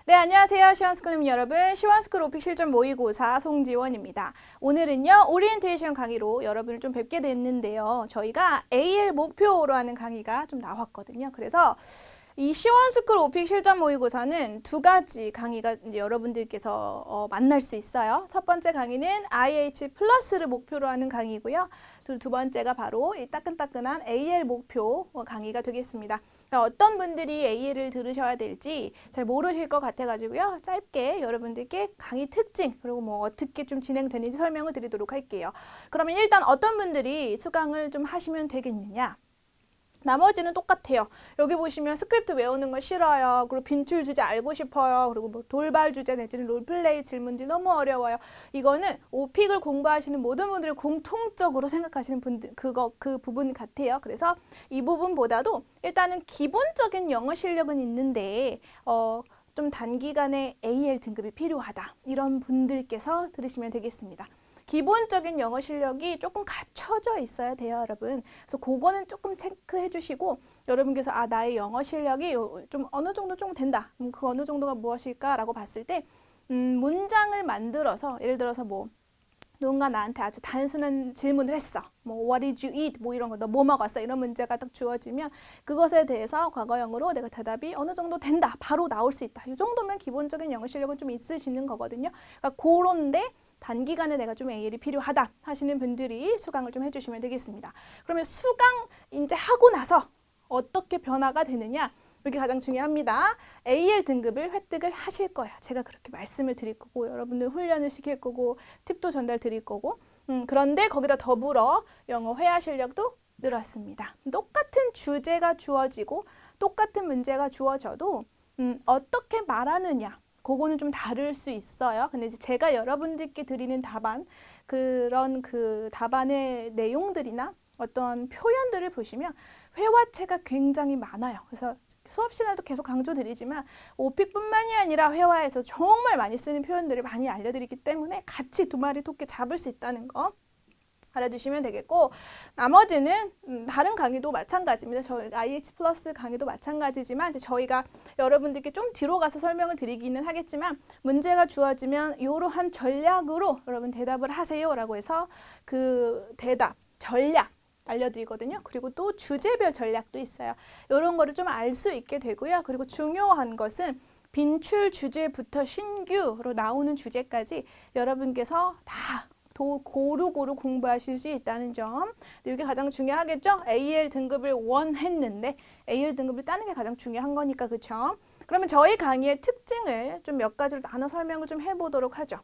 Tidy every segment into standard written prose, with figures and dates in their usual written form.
네, 안녕하세요. 시원스쿨님 여러분. 시원스쿨 오픽 실전 모의고사 송지원입니다. 오늘은요, 오리엔테이션 강의로 여러분을 좀 뵙게 됐는데요. 저희가 AL 목표로 하는 강의가 좀 나왔거든요. 그래서 이 시원스쿨 오픽 실전 모의고사는 두 가지 강의가 이제 여러분들께서 만날 수 있어요. 첫 번째 강의는 IH 플러스를 목표로 하는 강의고요. 두 번째가 바로 이 따끈따끈한 AL 목표 강의가 되겠습니다. 어떤 분들이 AL을 들으셔야 될지 잘 모르실 것 같아가지고요. 짧게 여러분들께 강의 특징 그리고 뭐 어떻게 좀 진행되는지 설명을 드리도록 할게요. 그러면 일단 어떤 분들이 수강을 좀 하시면 되겠느냐? 나머지는 똑같아요. 여기 보시면 스크립트 외우는 거 싫어요. 그리고 빈출 주제 알고 싶어요. 그리고 뭐 돌발 주제 내지는 롤플레이 질문지 너무 어려워요. 이거는 오픽을 공부하시는 모든 분들이 공통적으로 생각하시는 분들 그 부분 같아요. 그래서 이 부분보다도 일단은 기본적인 영어 실력은 있는데 좀 단기간에 AL 등급이 필요하다. 이런 분들께서 들으시면 되겠습니다. 기본적인 영어 실력이 조금 갖춰져 있어야 돼요, 여러분. 그래서 그거는 조금 체크해 주시고 여러분께서 나의 영어 실력이 좀 어느 정도 좀 된다. 그 어느 정도가 무엇일까라고 봤을 때 문장을 만들어서 예를 들어서 뭐 누군가 나한테 아주 단순한 질문을 했어. 뭐 What did you eat? 뭐 이런 거, 너 뭐 먹었어? 이런 문제가 딱 주어지면 그것에 대해서 과거형으로 내가 대답이 어느 정도 된다. 바로 나올 수 있다. 이 정도면 기본적인 영어 실력은 좀 있으시는 거거든요. 그러니까 그런데 단기간에 내가 좀 AL이 필요하다 하시는 분들이 수강을 좀 해주시면 되겠습니다. 그러면 수강 이제 하고 나서 어떻게 변화가 되느냐? 이게 가장 중요합니다. AL 등급을 획득을 하실 거예요. 제가 그렇게 말씀을 드릴 거고 여러분들 훈련을 시킬 거고 팁도 전달 드릴 거고 그런데 거기다 더불어 영어 회화 실력도 늘었습니다. 똑같은 주제가 주어지고 똑같은 문제가 주어져도 어떻게 말하느냐 그거는 좀 다를 수 있어요. 근데 이제 제가 여러분들께 드리는 답안 그런 그 답안의 내용들이나 어떤 표현들을 보시면 회화체가 굉장히 많아요. 그래서 수업 시간에도 계속 강조드리지만 오픽뿐만이 아니라 회화에서 정말 많이 쓰는 표현들을 많이 알려드리기 때문에 같이 두 마리 토끼 잡을 수 있다는 거 알아두시면 되겠고 나머지는 다른 강의도 마찬가지입니다. 저희 IH 플러스 강의도 마찬가지지만 저희가 여러분들께 좀 뒤로 가서 설명을 드리기는 하겠지만 문제가 주어지면 이러한 전략으로 여러분 대답을 하세요라고 해서 그 대답, 전략 알려드리거든요. 그리고 또 주제별 전략도 있어요. 이런 거를 좀 알 수 있게 되고요. 그리고 중요한 것은 빈출 주제부터 신규로 나오는 주제까지 여러분께서 다 고루고루 공부하실 수 있다는 점. 이게 가장 중요하겠죠? AL 등급을 원했는데 AL 등급을 따는 게 가장 중요한 거니까 그렇죠? 그러면 저희 강의의 특징을 좀 몇 가지로 나눠 설명을 좀 해보도록 하죠.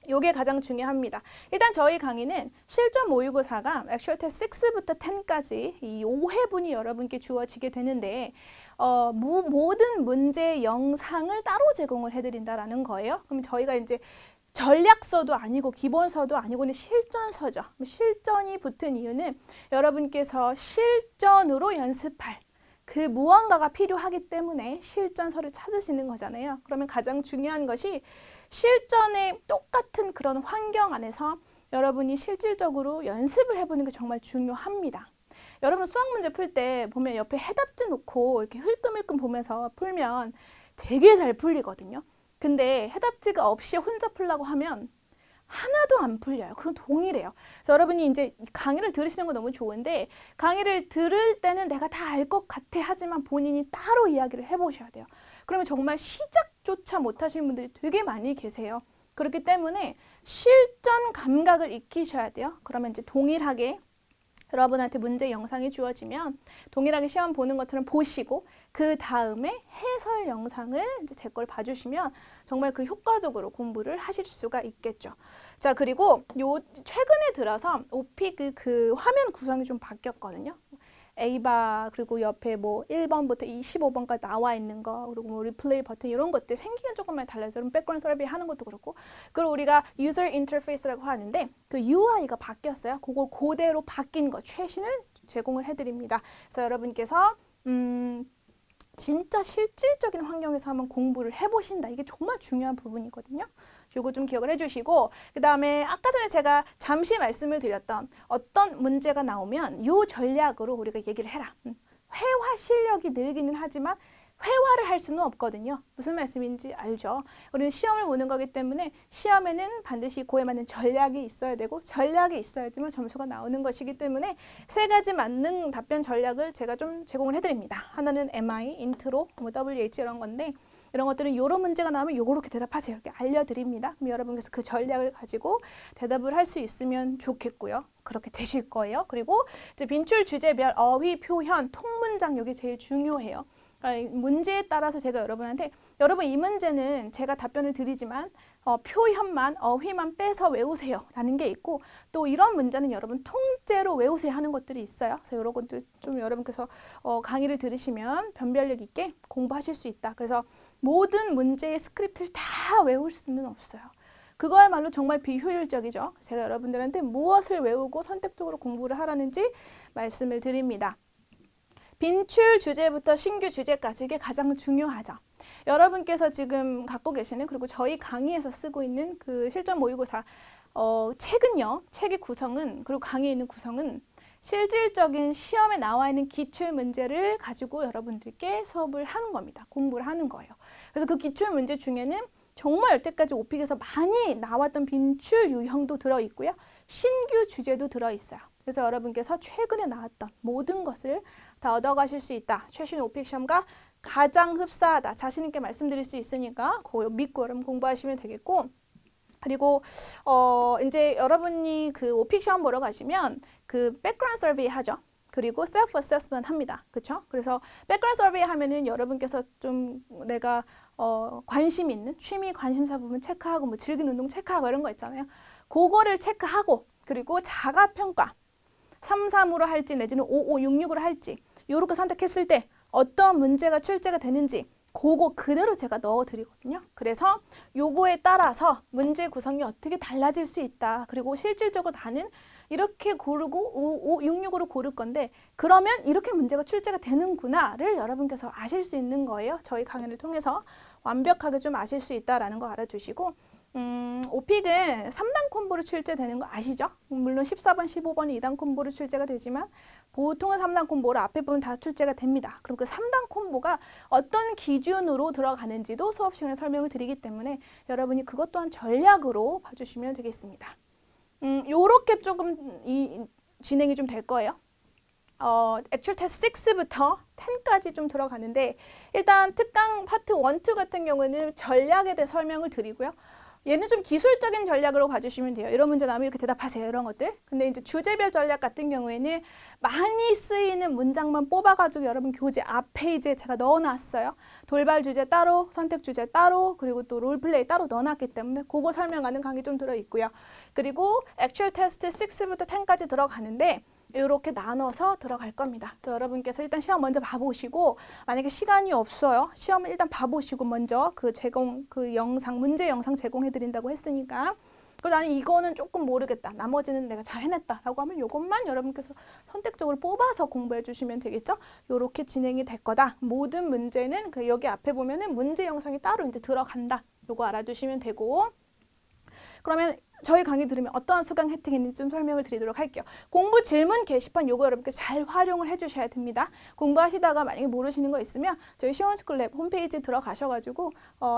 요게 가장 중요합니다. 일단 저희 강의는 실전 모의고사가 Actual Test 6부터 10까지 이 5회분이 여러분께 주어지게 되는데 모든 문제 영상을 따로 제공을 해드린다라는 거예요. 그럼 저희가 이제 전략서도 아니고 기본서도 아니고 실전서죠. 실전이 붙은 이유는 여러분께서 실전으로 연습할 그 무언가가 필요하기 때문에 실전서를 찾으시는 거잖아요. 그러면 가장 중요한 것이 실전의 똑같은 그런 환경 안에서 여러분이 실질적으로 연습을 해보는 게 정말 중요합니다. 여러분 수학 문제 풀 때 보면 옆에 해답지 놓고 이렇게 흘끔흘끔 보면서 풀면 되게 잘 풀리거든요. 근데 해답지가 없이 혼자 풀라고 하면 하나도 안 풀려요. 그건 동일해요. 그래서 여러분이 이제 강의를 들으시는 건 너무 좋은데 강의를 들을 때는 내가 다 알 것 같아 하지만 본인이 따로 이야기를 해보셔야 돼요. 그러면 정말 시작조차 못하시는 분들이 되게 많이 계세요. 그렇기 때문에 실전 감각을 익히셔야 돼요. 그러면 이제 동일하게 여러분한테 문제 영상이 주어지면 동일하게 시험 보는 것처럼 보시고 그 다음에 해설 영상을 이제 제 걸 봐주시면 정말 그 효과적으로 공부를 하실 수가 있겠죠. 자, 그리고 최근에 들어서 오픽 그 화면 구성이 좀 바뀌었거든요. A바 그리고 옆에 뭐 1번부터 25번까지 나와 있는 거 그리고 뭐 리플레이 버튼 이런 것들 생기는 조금만 달라져요. 백그라운드 서베이 하는 것도 그렇고 그리고 우리가 유저 인터페이스라고 하는데 그 UI가 바뀌었어요. 그걸 그대로 바뀐 거 최신을 제공을 해드립니다. 그래서 여러분께서 진짜 실질적인 환경에서 한번 공부를 해보신다. 이게 정말 중요한 부분이거든요. 요거 좀 기억을 해주시고 그 다음에 아까 전에 제가 잠시 말씀을 드렸던 어떤 문제가 나오면 요 전략으로 우리가 얘기를 해라. 회화 실력이 늘기는 하지만 회화를 할 수는 없거든요. 무슨 말씀인지 알죠? 우리는 시험을 보는 거기 때문에 시험에는 반드시 그에 맞는 전략이 있어야 되고 전략이 있어야지만 점수가 나오는 것이기 때문에 세 가지 맞는 답변 전략을 제가 좀 제공을 해드립니다. 하나는 MI, 인트로, 뭐 WH 이런 건데 이런 것들은 이런 문제가 나오면 요렇게 대답하세요. 이렇게 알려드립니다. 그럼 여러분께서 그 전략을 가지고 대답을 할 수 있으면 좋겠고요. 그렇게 되실 거예요. 그리고 이제 빈출 주제별 어휘, 표현, 통문장 여기 제일 중요해요. 그러니까 문제에 따라서 제가 여러분한테 여러분 이 문제는 제가 답변을 드리지만 표현만 어휘만 빼서 외우세요 라는 게 있고 또 이런 문제는 여러분 통째로 외우세요 하는 것들이 있어요. 그래서 이런 것들 좀 여러분께서 강의를 들으시면 변별력 있게 공부하실 수 있다. 그래서 모든 문제의 스크립트를 다 외울 수는 없어요. 그거야말로 정말 비효율적이죠. 제가 여러분들한테 무엇을 외우고 선택적으로 공부를 하라는지 말씀을 드립니다. 빈출 주제부터 신규 주제까지 이게 가장 중요하죠. 여러분께서 지금 갖고 계시는 그리고 저희 강의에서 쓰고 있는 그 실전 모의고사 책은요. 책의 구성은 그리고 강의에 있는 구성은 실질적인 시험에 나와 있는 기출 문제를 가지고 여러분들께 수업을 하는 겁니다. 공부를 하는 거예요. 그래서 그 기출 문제 중에는 정말 여태까지 오픽에서 많이 나왔던 빈출 유형도 들어있고요. 신규 주제도 들어있어요. 그래서 여러분께서 최근에 나왔던 모든 것을 다 얻어가실 수 있다. 최신 오픽 시험과 가장 흡사하다. 자신 있게 말씀드릴 수 있으니까 그거 믿고 여러분 공부하시면 되겠고 그리고 이제 여러분이 그 오픽 시험 보러 가시면 그 백그라운드 서베이 하죠. 그리고 셀프 어세스먼트 합니다. 그렇죠? 그래서 백그라운드 서베이 하면은 여러분께서 좀 내가 관심 있는 취미 관심사 부분 체크하고 뭐 즐긴 운동 체크하고 이런 거 있잖아요. 그거를 체크하고 그리고 자가 평가 3-3으로 할지 내지는 5-5-6-6으로 할지 요렇게 선택했을 때 어떤 문제가 출제가 되는지 그거 그대로 제가 넣어드리거든요. 그래서 요거에 따라서 문제 구성이 어떻게 달라질 수 있다. 그리고 실질적으로 나는 이렇게 고르고 5-5-6-6으로 고를 건데 그러면 이렇게 문제가 출제가 되는구나를 여러분께서 아실 수 있는 거예요. 저희 강의를 통해서 완벽하게 좀 아실 수 있다라는 거 알아두시고 오픽은 3단 콤보로 출제되는 거 아시죠? 물론 14번, 15번이 2단 콤보로 출제가 되지만 보통은 3단 콤보로 앞에 부분 다 출제가 됩니다. 그럼 그 3단 콤보가 어떤 기준으로 들어가는지도 수업 시간에 설명을 드리기 때문에 여러분이 그것 또한 전략으로 봐주시면 되겠습니다. 요렇게 조금 진행이 좀 될 거예요. 액츄얼 테스트 6부터 10까지 좀 들어가는데 일단 특강 파트 1, 2 같은 경우는 전략에 대해 설명을 드리고요. 얘는 좀 기술적인 전략으로 봐주시면 돼요. 이런 문제 나오면 이렇게 대답하세요. 이런 것들. 근데 이제 주제별 전략 같은 경우에는 많이 쓰이는 문장만 뽑아가지고 여러분 교재 앞에 이제 제가 넣어놨어요. 돌발 주제 따로, 선택 주제 따로, 그리고 또 롤플레이 따로 넣어놨기 때문에 그거 설명하는 강의 좀 들어있고요. 그리고 액츄얼 테스트 6부터 10까지 들어가는데 이렇게 나눠서 들어갈 겁니다. 또 여러분께서 일단 시험 먼저 봐보시고 만약에 시간이 없어요. 시험을 일단 봐보시고 먼저 그 영상 문제 영상 제공해 드린다고 했으니까 그리고 나는 이거는 조금 모르겠다. 나머지는 내가 잘 해냈다 라고 하면 이것만 여러분께서 선택적으로 뽑아서 공부해 주시면 되겠죠. 이렇게 진행이 될 거다. 모든 문제는 여기 앞에 보면은 문제 영상이 따로 이제 들어간다. 요거 알아두시면 되고 그러면 저희 강의 들으면 어떠한 수강 혜택이 있는지 좀 설명을 드리도록 할게요. 공부 질문 게시판 요거 여러분께 잘 활용을 해주셔야 됩니다. 공부하시다가 만약에 모르시는 거 있으면 저희 시원스쿨랩 홈페이지에 들어가셔가지고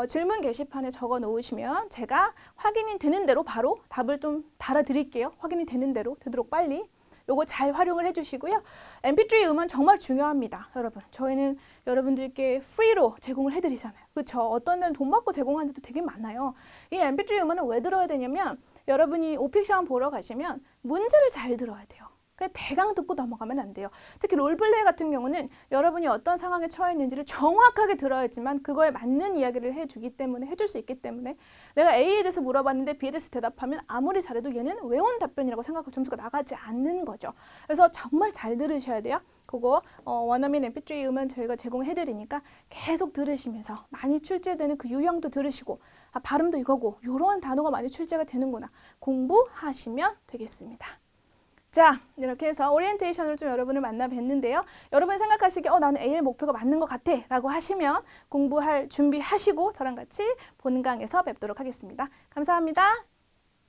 질문 게시판에 적어 놓으시면 제가 확인이 되는 대로 바로 답을 좀 달아드릴게요. 확인이 되는 대로 되도록 빨리. 요거 잘 활용을 해주시고요. MP3 음원 정말 중요합니다. 여러분 저희는 여러분들께 프리로 제공을 해드리잖아요. 그렇죠? 어떤 데는 돈 받고 제공하는 데도 되게 많아요. 이 MP3 음원은 왜 들어야 되냐면 여러분이 오픽 시험 보러 가시면 문제를 잘 들어야 돼요. 그냥 대강 듣고 넘어가면 안 돼요. 특히 롤플레이 같은 경우는 여러분이 어떤 상황에 처해 있는지를 정확하게 들어야지만 그거에 맞는 이야기를 해주기 때문에 해줄 수 있기 때문에 내가 A에 대해서 물어봤는데 B에 대해서 대답하면 아무리 잘해도 얘는 외운 답변이라고 생각하고 점수가 나가지 않는 거죠. 그래서 정말 잘 들으셔야 돼요. 그거 원어민 MP3 음원 저희가 제공해드리니까 계속 들으시면서 많이 출제되는 그 유형도 들으시고 발음도 이거고 이런 단어가 많이 출제가 되는구나 공부하시면 되겠습니다. 자, 이렇게 해서 오리엔테이션으로 좀 여러분을 만나 뵀는데요. 여러분이 생각하시기에 나는 AL 목표가 맞는 것 같아 라고 하시면 공부할 준비하시고 저랑 같이 본강에서 뵙도록 하겠습니다. 감사합니다.